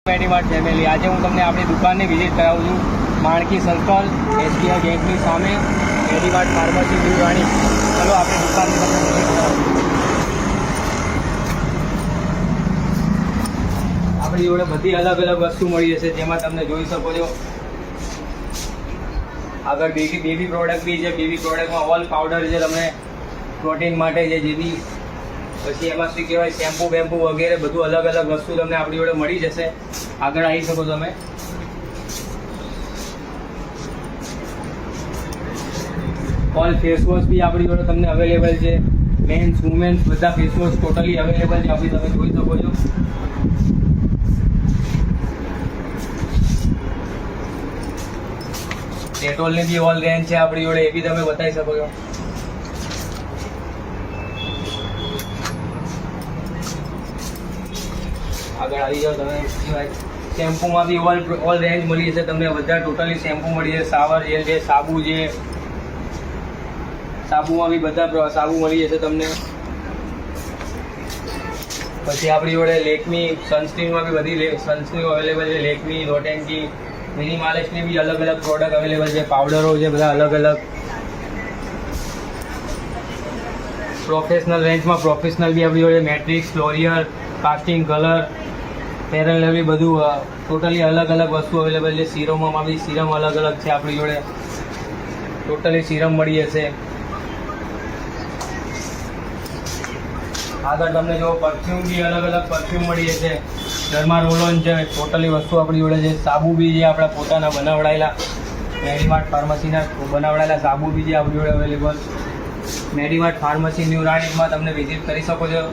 મેડીમાર્ટ family, આજે હું તમને આપણી દુકાનની વિઝિટ કરાવું છું. માણકી સર્કલ SBI બેંકની સામે મેડીમાર્ટ ફાર્મસી ન્યૂ રાણી. ચલો આપણી દુકાનની તમને વિઝિટ કરાવું. આપણી જોડે બધી અલગ અલગ વસ્તુ મળી જશે, જેમાં તમને જોઈ શકો છો આગળ બેબી પ્રોડક્ટ બી છે. બેબી પ્રોડક્ટમાં ઓલ પાવડર છે, તમને પ્રોટીન માટે છે. જેબી પછી એમાં શું કહેવાય, શેમ્પુ બેમ્પુ વગેરે બધું અલગ અલગ વસ્તુ તમને આપણી જોડે મળી જશે. આગળ આવી શકો તમે. ઓલ ફેસ વોશ બી આપણી જોડે તમને અવેલેબલ છે. મેન્સ વુમેન્સ બધા ફેસ વોશ ટોટલી અવેલેબલ છે. આપણી તમે જોઈ શકો છો. ડેટોલની બી ઓલ રેન્જ છે આપણી જોડે, એ બી તમે બતાવી શકો છો. આગળ આવી જાઓ તમે. શેમ્પૂમાં બી ઓલ રેન્જ મળી જશે તમને. બધા ટોટલી શેમ્પૂ મળી જશે. શાવર જેલ છે, સાબુ છે. સાબુમાં બી બધા સાબુ મળી જશે તમને. પછી આપણી જોડે લેકમી સનસ્ક્રીનમાં બી બધી સનસ્ક્રીન અવેલેબલ છે. લેકમી, લોટેન્કી, મિનિમાલિસ્ટની બી અલગ અલગ પ્રોડક્ટ અવેલેબલ છે. પાવડરો છે બધા અલગ અલગ. પ્રોફેશનલ રેન્જમાં પ્રોફેશનલ બી આપણી જોડે matrix, L'Oréal, casting colour, fair and lovely બધું ટોટલી અલગ અલગ વસ્તુ અવેલેબલ છે. સિરમોમાં બી સિરમ અલગ અલગ છે આપણી જોડે. ટોટલી સિરમ મળી જશે. આગળ તમને જો પરફ્યુમ બી અલગ અલગ પરફ્યુમ મળી જશે. ડર્મા રોલ-ઓન છે, ટોટલી વસ્તુ આપણી જોડે છે. સાબુ બી છે આપણા પોતાના બનાવડાયેલા, મેડીમાર્ટ ફાર્મસીના બનાવડાયેલા સાબુ બી છે આપણી જોડે અવેલેબલ. મેડીમાર્ટ ફાર્મસી ન્યૂ રાણીમાં તમને વિઝિટ કરી શકો છો.